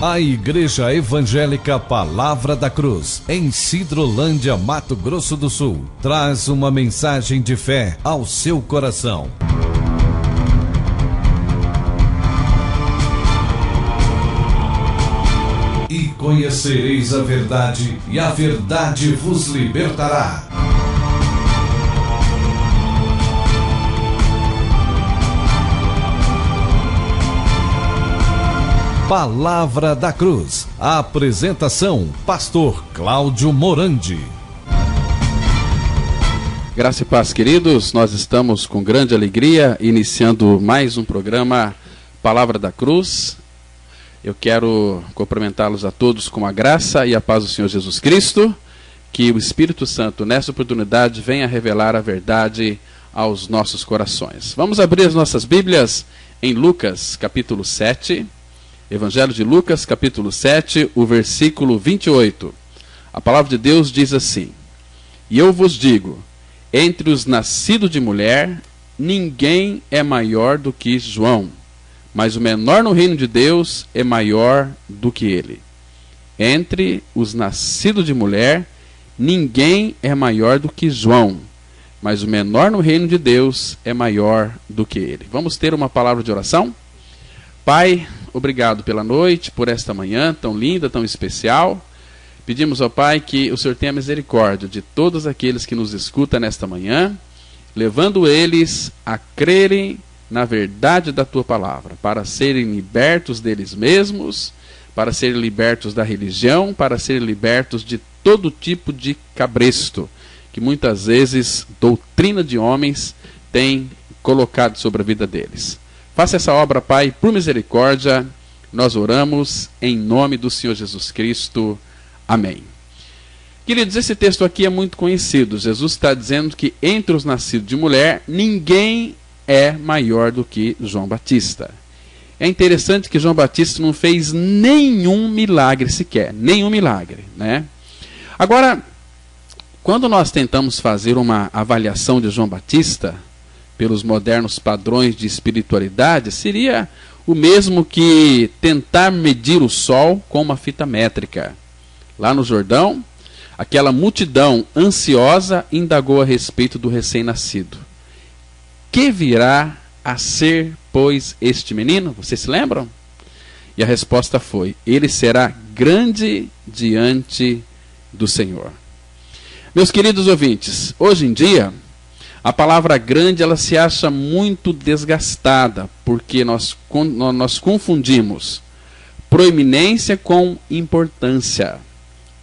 A Igreja Evangélica Palavra da Cruz, em Sidrolândia, Mato Grosso do Sul, traz uma mensagem de fé ao seu coração. E conhecereis a verdade, e a verdade vos libertará. Palavra da Cruz. A apresentação, Pastor Cláudio Morandi. Graça e paz, queridos. Nós estamos com grande alegria iniciando mais um programa Palavra da Cruz. Eu quero cumprimentá-los a todos com a graça e a paz do Senhor Jesus Cristo. Que o Espírito Santo, nessa oportunidade, venha revelar a verdade aos nossos corações. Vamos abrir as nossas Bíblias em Lucas, capítulo 7. Evangelho de Lucas, capítulo 7, o versículo 28. A palavra de Deus diz assim: E eu vos digo, entre os nascidos de mulher, ninguém é maior do que João, mas o menor no reino de Deus é maior do que ele. Entre os nascidos de mulher, ninguém é maior do que João, mas o menor no reino de Deus é maior do que ele. Vamos ter uma palavra de oração? Pai, obrigado pela noite, por esta manhã tão linda, tão especial. Pedimos ao Pai que o Senhor tenha misericórdia de todos aqueles que nos escutam nesta manhã, levando eles a crerem na verdade da Tua palavra, para serem libertos deles mesmos, para serem libertos da religião, para serem libertos de todo tipo de cabresto, que muitas vezes doutrina de homens tem colocado sobre a vida deles. Faça essa obra, Pai, por misericórdia. Nós oramos em nome do Senhor Jesus Cristo. Amém. Queridos, esse texto aqui é muito conhecido. Jesus está dizendo que entre os nascidos de mulher, ninguém é maior do que João Batista. É interessante que João Batista não fez nenhum milagre sequer. Nenhum milagre, né? Agora, quando nós tentamos fazer uma avaliação de João Batista pelos modernos padrões de espiritualidade, seria o mesmo que tentar medir o sol com uma fita métrica. Lá no Jordão, aquela multidão ansiosa indagou a respeito do recém-nascido. Que virá a ser, pois, este menino? Vocês se lembram? E a resposta foi: ele será grande diante do Senhor. Meus queridos ouvintes, hoje em dia, a palavra grande, ela se acha muito desgastada, porque nós confundimos proeminência com importância.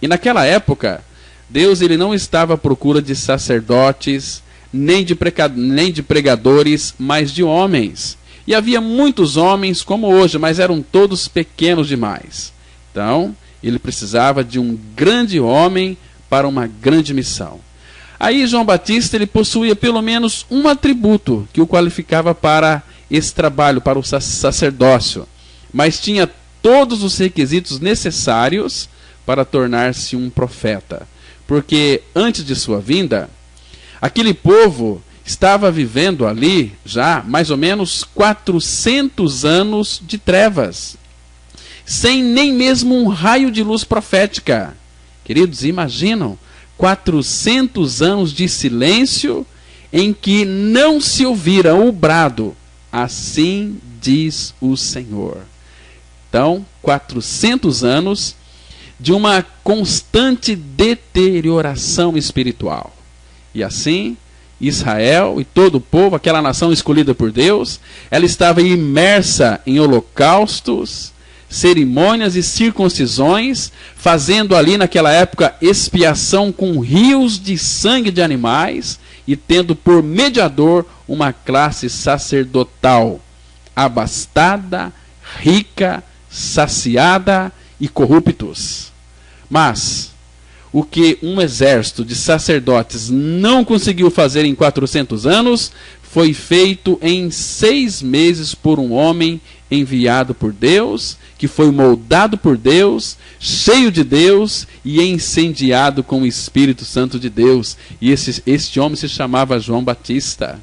E naquela época, Deus ele não estava à procura de sacerdotes, nem de pregadores, mas de homens. E havia muitos homens como hoje, mas eram todos pequenos demais. Então, ele precisava de um grande homem para uma grande missão. Aí João Batista ele possuía pelo menos um atributo que o qualificava para esse trabalho, para o sacerdócio, mas tinha todos os requisitos necessários para tornar-se um profeta, porque antes de sua vinda, aquele povo estava vivendo ali já mais ou menos 400 anos de trevas, sem nem mesmo um raio de luz profética. Queridos, imaginam 400 anos de silêncio em que não se ouvira o brado, assim diz o Senhor. Então, 400 anos de uma constante deterioração espiritual. E assim, Israel e todo o povo, aquela nação escolhida por Deus, ela estava imersa em holocaustos, cerimônias e circuncisões, fazendo ali naquela época expiação com rios de sangue de animais e tendo por mediador uma classe sacerdotal abastada, rica, saciada e corruptos. Mas o que um exército de sacerdotes não conseguiu fazer em 400 anos foi feito em 6 meses por um homem enviado por Deus, que foi moldado por Deus, cheio de Deus e incendiado com o Espírito Santo de Deus. E este homem se chamava João Batista.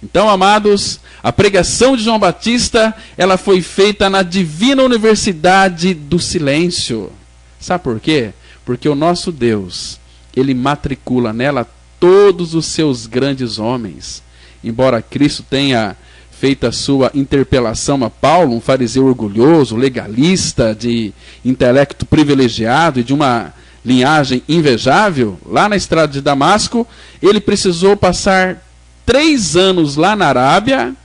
Então, amados, a pregação de João Batista, ela foi feita na divina universidade do silêncio. Sabe por quê? Porque o nosso Deus, ele matricula nela todos os seus grandes homens. Embora Cristo tenha feito a sua interpelação a Paulo, um fariseu orgulhoso, legalista, de intelecto privilegiado e de uma linhagem invejável, lá na estrada de Damasco, ele precisou passar 3 anos lá na Arábia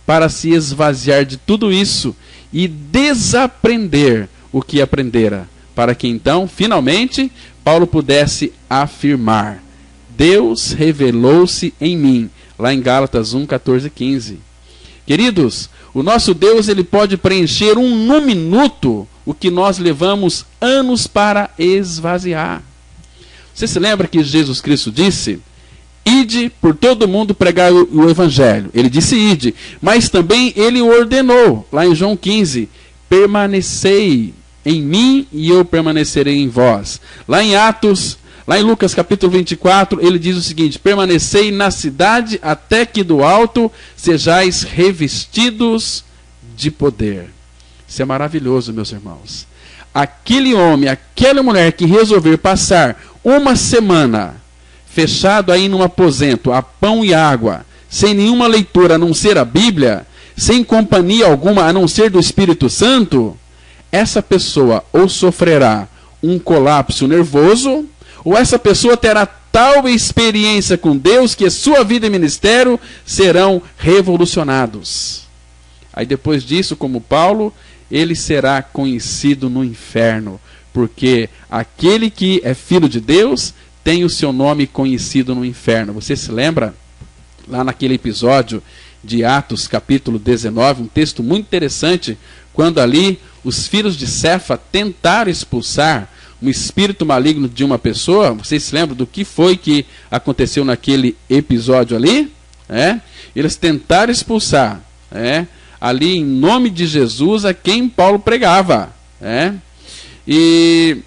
para se esvaziar de tudo isso e desaprender o que aprendera, para que então, finalmente, Paulo pudesse afirmar: Deus revelou-se em mim, lá em Gálatas 1, 14 e 15. Queridos, o nosso Deus, ele pode preencher num minuto o que nós levamos anos para esvaziar. Você se lembra que Jesus Cristo disse: ide por todo mundo pregar o evangelho. Ele disse ide, mas também ele ordenou, lá em João 15, permanecei em mim e eu permanecerei em vós. Lá em Atos, lá em Lucas capítulo 24, ele diz o seguinte: permanecei na cidade até que do alto sejais revestidos de poder. Isso é maravilhoso, meus irmãos. Aquele homem, aquela mulher que resolver passar uma semana fechado aí num aposento, a pão e água, sem nenhuma leitura a não ser a Bíblia, sem companhia alguma a não ser do Espírito Santo, essa pessoa ou sofrerá um colapso nervoso, ou essa pessoa terá tal experiência com Deus que a sua vida e ministério serão revolucionados. Aí depois disso, como Paulo, ele será conhecido no inferno, porque aquele que é filho de Deus tem o seu nome conhecido no inferno. Você se lembra? Lá naquele episódio de Atos, capítulo 19, um texto muito interessante, quando ali os filhos de Cefa tentaram expulsar um espírito maligno de uma pessoa. Vocês se lembram do que foi que aconteceu naquele episódio ali? Eles tentaram expulsar, ali em nome de Jesus a quem Paulo pregava. E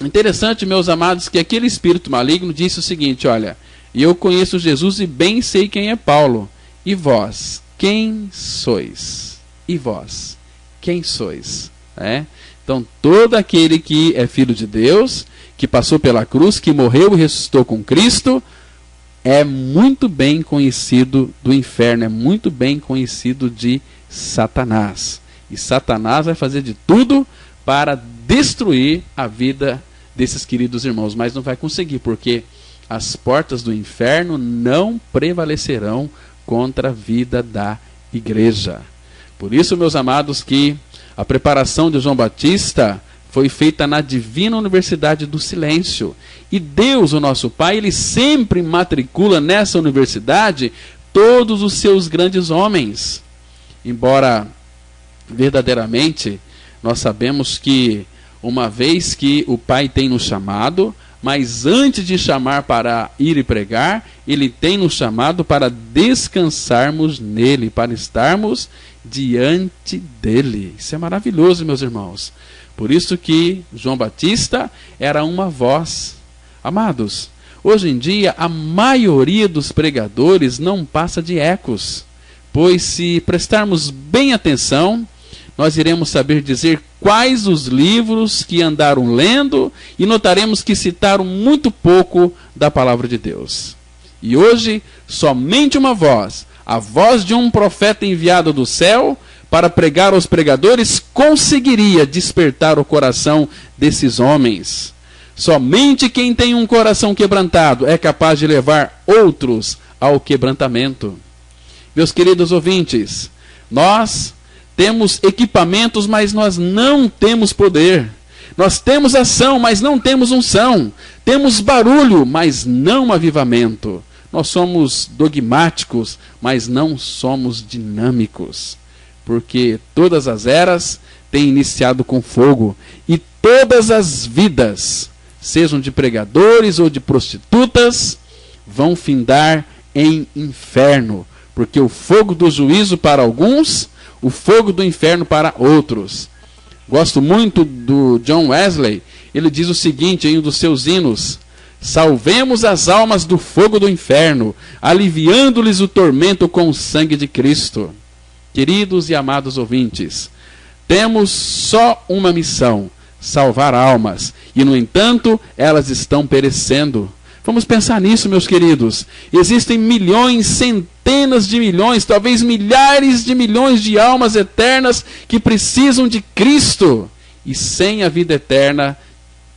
interessante, meus amados, que aquele espírito maligno disse o seguinte: olha, eu conheço Jesus e bem sei quem é Paulo. E vós, quem sois? E vós, quem sois? Então, todo aquele que é filho de Deus, que passou pela cruz, que morreu e ressuscitou com Cristo, é muito bem conhecido do inferno, é muito bem conhecido de Satanás. E Satanás vai fazer de tudo para destruir a vida desses queridos irmãos, mas não vai conseguir, porque as portas do inferno não prevalecerão contra a vida da igreja. Por isso, meus amados, que a preparação de João Batista foi feita na divina universidade do silêncio. E Deus, o nosso Pai, ele sempre matricula nessa universidade todos os seus grandes homens. Embora, verdadeiramente, nós sabemos que uma vez que o Pai tem nos chamado, mas antes de chamar para ir e pregar, ele tem nos chamado para descansarmos nele, para estarmos diante dele. Isso é maravilhoso, meus irmãos. Por isso que João Batista era uma voz. Amados, hoje em dia a maioria dos pregadores não passa de ecos, pois se prestarmos bem atenção, nós iremos saber dizer quais os livros que andaram lendo e notaremos que citaram muito pouco da palavra de Deus. E hoje, somente uma voz, a voz de um profeta enviado do céu para pregar aos pregadores, conseguiria despertar o coração desses homens. Somente quem tem um coração quebrantado é capaz de levar outros ao quebrantamento. Meus queridos ouvintes, nós temos equipamentos, mas nós não temos poder. Nós temos ação, mas não temos unção. Temos barulho, mas não avivamento. Nós somos dogmáticos, mas não somos dinâmicos. Porque todas as eras têm iniciado com fogo. E todas as vidas, sejam de pregadores ou de prostitutas, vão findar em inferno. Porque o fogo do juízo para alguns, o fogo do inferno para outros. Gosto muito do John Wesley. Ele diz o seguinte em um dos seus hinos: Salvemos as almas do fogo do inferno, aliviando-lhes o tormento com o sangue de Cristo. Queridos e amados ouvintes, temos só uma missão: salvar almas, e no entanto elas estão perecendo. Vamos pensar nisso, meus queridos. Existem milhões, centenas de milhões, talvez milhares de milhões de almas eternas que precisam de Cristo, e sem a vida eterna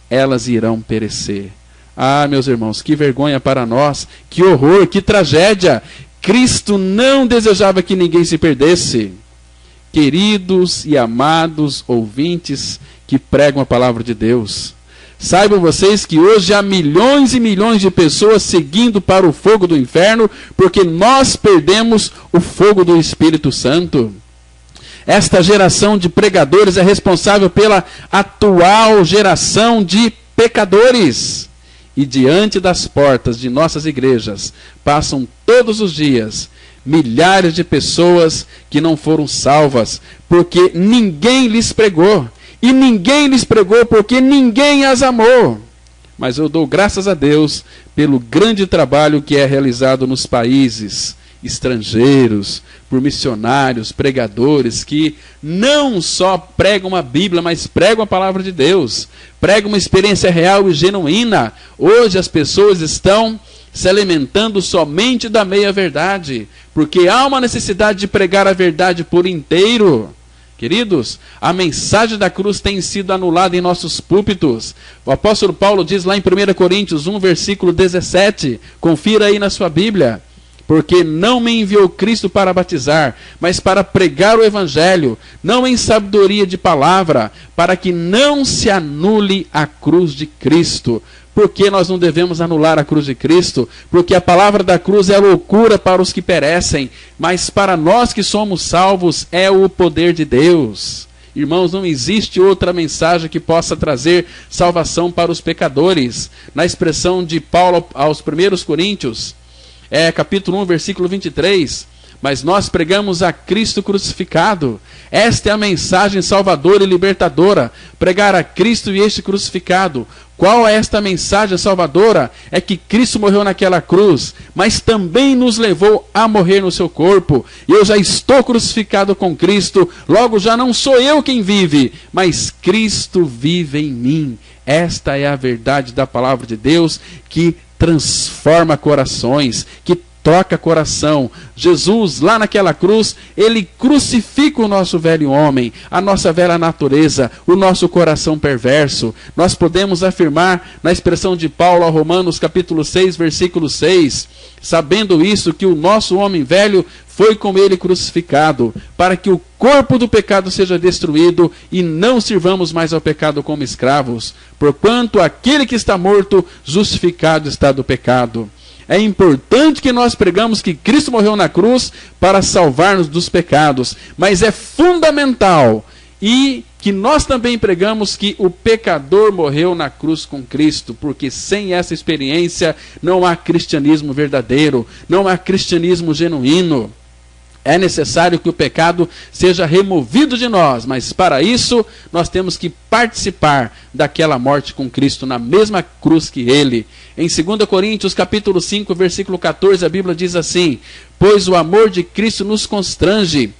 elas irão perecer. Ah, meus irmãos, que vergonha para nós, que horror, que tragédia. Cristo não desejava que ninguém se perdesse. Queridos e amados ouvintes que pregam a palavra de Deus, saibam vocês que hoje há milhões e milhões de pessoas seguindo para o fogo do inferno, porque nós perdemos o fogo do Espírito Santo. Esta geração de pregadores é responsável pela atual geração de pecadores. E diante das portas de nossas igrejas passam todos os dias milhares de pessoas que não foram salvas, porque ninguém lhes pregou. E ninguém lhes pregou porque ninguém as amou. Mas eu dou graças a Deus pelo grande trabalho que é realizado nos países estrangeiros, por missionários, pregadores, que não só pregam a Bíblia, mas pregam a palavra de Deus, pregam uma experiência real e genuína. Hoje as pessoas estão se alimentando somente da meia-verdade, porque há uma necessidade de pregar a verdade por inteiro. Queridos, a mensagem da cruz tem sido anulada em nossos púlpitos. O apóstolo Paulo diz lá em 1 Coríntios 1, versículo 17, confira aí na sua Bíblia: porque não me enviou Cristo para batizar, mas para pregar o Evangelho, não em sabedoria de palavra, para que não se anule a cruz de Cristo. Por que nós não devemos anular a cruz de Cristo? Porque a palavra da cruz é loucura para os que perecem, mas para nós que somos salvos é o poder de Deus. Irmãos, não existe outra mensagem que possa trazer salvação para os pecadores. Na expressão de Paulo aos 1 Coríntios, capítulo 1, versículo 23, mas nós pregamos a Cristo crucificado. Esta é a mensagem salvadora e libertadora, pregar a Cristo e este crucificado. Qual é esta mensagem salvadora? É que Cristo morreu naquela cruz, mas também nos levou a morrer no seu corpo. Eu já estou crucificado com Cristo, logo já não sou eu quem vive, mas Cristo vive em mim. Esta é a verdade da palavra de Deus, que transforma corações, que toca coração. Jesus, lá naquela cruz, ele crucifica o nosso velho homem, a nossa velha natureza, o nosso coração perverso. Nós podemos afirmar, na expressão de Paulo ao Romanos capítulo 6, versículo 6, sabendo isso, que o nosso homem velho foi com ele crucificado, para que o corpo do pecado seja destruído e não sirvamos mais ao pecado como escravos, porquanto aquele que está morto, justificado está do pecado. É importante que nós pregamos que Cristo morreu na cruz para salvar-nos dos pecados, mas é fundamental e que nós também pregamos que o pecador morreu na cruz com Cristo, porque sem essa experiência não há cristianismo verdadeiro, não há cristianismo genuíno. É necessário que o pecado seja removido de nós, mas para isso nós temos que participar daquela morte com Cristo na mesma cruz que ele. Em 2 Coríntios capítulo 5, versículo 14, a Bíblia diz assim: pois o amor de Cristo nos constrange,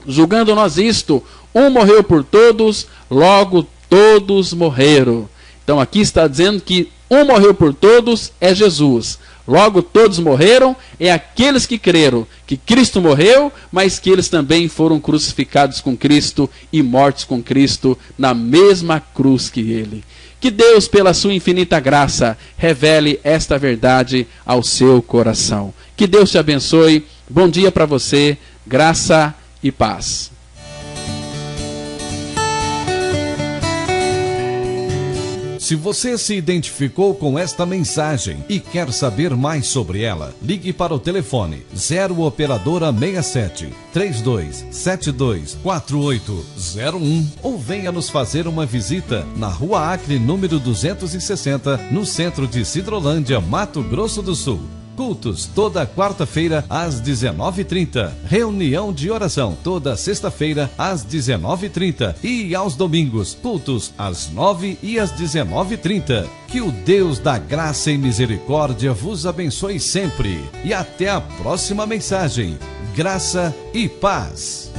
julgando nós isto, um morreu por todos, logo todos morreram. Então aqui está dizendo que um morreu por todos, é Jesus. Logo todos morreram, é aqueles que creram que Cristo morreu, mas que eles também foram crucificados com Cristo e mortos com Cristo na mesma cruz que ele. Que Deus, pela sua infinita graça, revele esta verdade ao seu coração. Que Deus te abençoe. Bom dia para você, graça e paz. Se você se identificou com esta mensagem e quer saber mais sobre ela, ligue para o telefone 0 operadora 67 3272 4801 ou venha nos fazer uma visita na Rua Acre, número 260, no centro de Sidrolândia, Mato Grosso do Sul. Cultos toda quarta-feira às 19h30. Reunião de oração toda sexta-feira às 19h30 e aos domingos, cultos às 9h e às 19h30. Que o Deus da graça e misericórdia vos abençoe sempre. E até a próxima mensagem. Graça e paz.